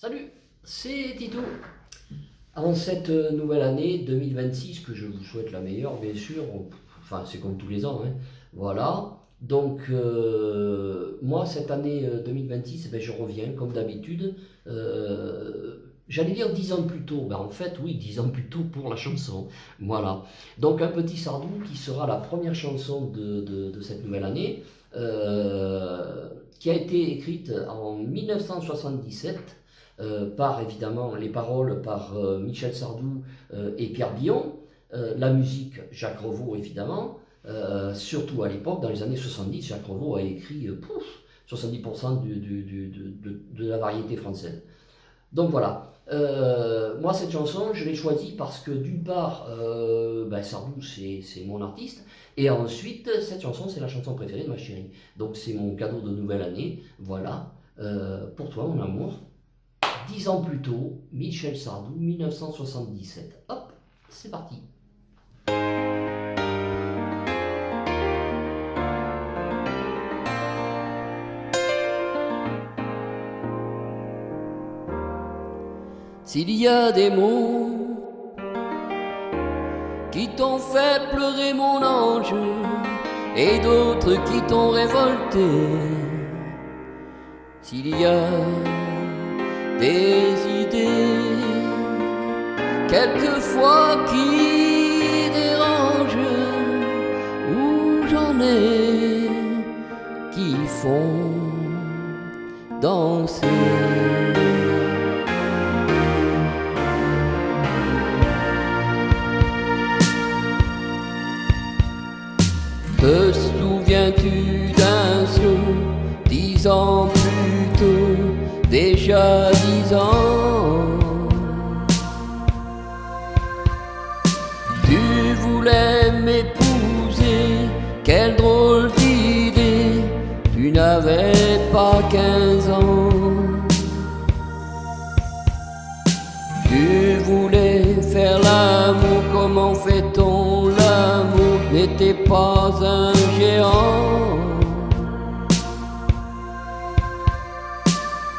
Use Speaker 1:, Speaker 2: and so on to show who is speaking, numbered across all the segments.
Speaker 1: Salut, c'est Tito. Avant cette nouvelle année 2026, que je vous souhaite la meilleure, bien sûr, enfin c'est comme tous les ans, hein. Voilà. Donc moi cette année 2026, je reviens comme d'habitude. J'allais dire 10 ans plus tôt, en fait oui, 10 ans plus tôt pour la chanson. Voilà. Donc un petit Sardou qui sera la première chanson de cette nouvelle année, qui a été écrite en 1977 par évidemment les paroles par Michel Sardou et Pierre Billon, la musique Jacques Revaux évidemment, surtout à l'époque, dans les années 70, Jacques Revaux a écrit 70% de la variété française. Donc voilà, moi cette chanson je l'ai choisie parce que d'une part Sardou c'est mon artiste, et ensuite cette chanson c'est la chanson préférée de ma chérie. Donc c'est mon cadeau de nouvelle année, voilà, pour toi mon amour. 10 ans plus tôt, Michel Sardou, 1977. Hop, c'est parti. S'il y a des mots qui t'ont fait pleurer mon ange, et d'autres qui t'ont révolté, s'il y a des idées quelquefois qui dérangent, où j'en ai qui font danser. Te souviens-tu d'un saut, 10 ans plus tôt, déjà 10 ans? Tu voulais m'épouser, quelle drôle d'idée, tu n'avais pas 15 ans. Tu voulais faire l'amour, comment fait-on l'amour, n'était pas un géant.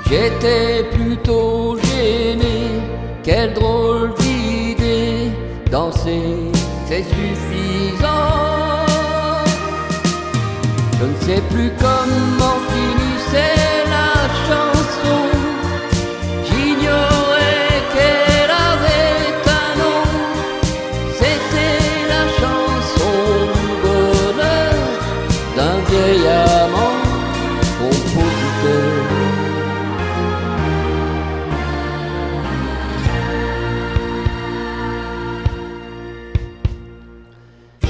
Speaker 1: J'étais plutôt gêné, quelle drôle d'idée, danser c'est suffisant. Je ne sais plus comment finissait la chanson, j'ignorais qu'elle avait un nom, c'était la chanson du bonheur d'un vieil amant compositeur.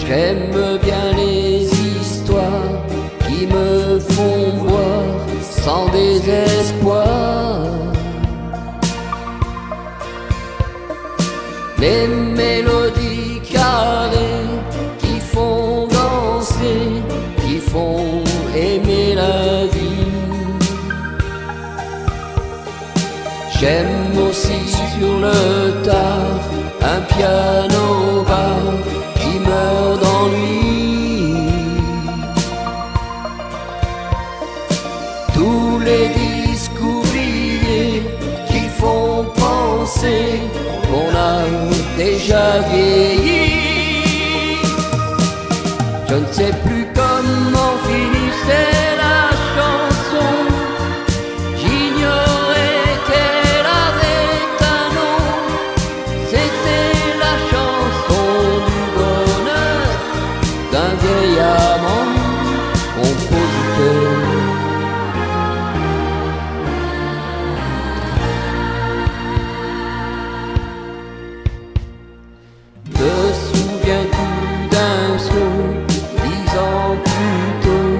Speaker 1: J'aime bien les histoires qui me font boire sans désespoir, les mélodies carrées qui font danser, qui font aimer la vie. J'aime aussi sur le tard un piano bar qui meurt d'ennui. Tous les disques oubliés qui font penser qu'on a déjà vieilli. Je ne sais plus comment finissait la chanson, j'ignorais qu'elle avait un nom, c'était la chanson du bonheur d'un vieil amant compositeur. Te souviens-tu d'un saut, 10 ans plus tôt,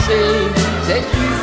Speaker 1: c'est sûr.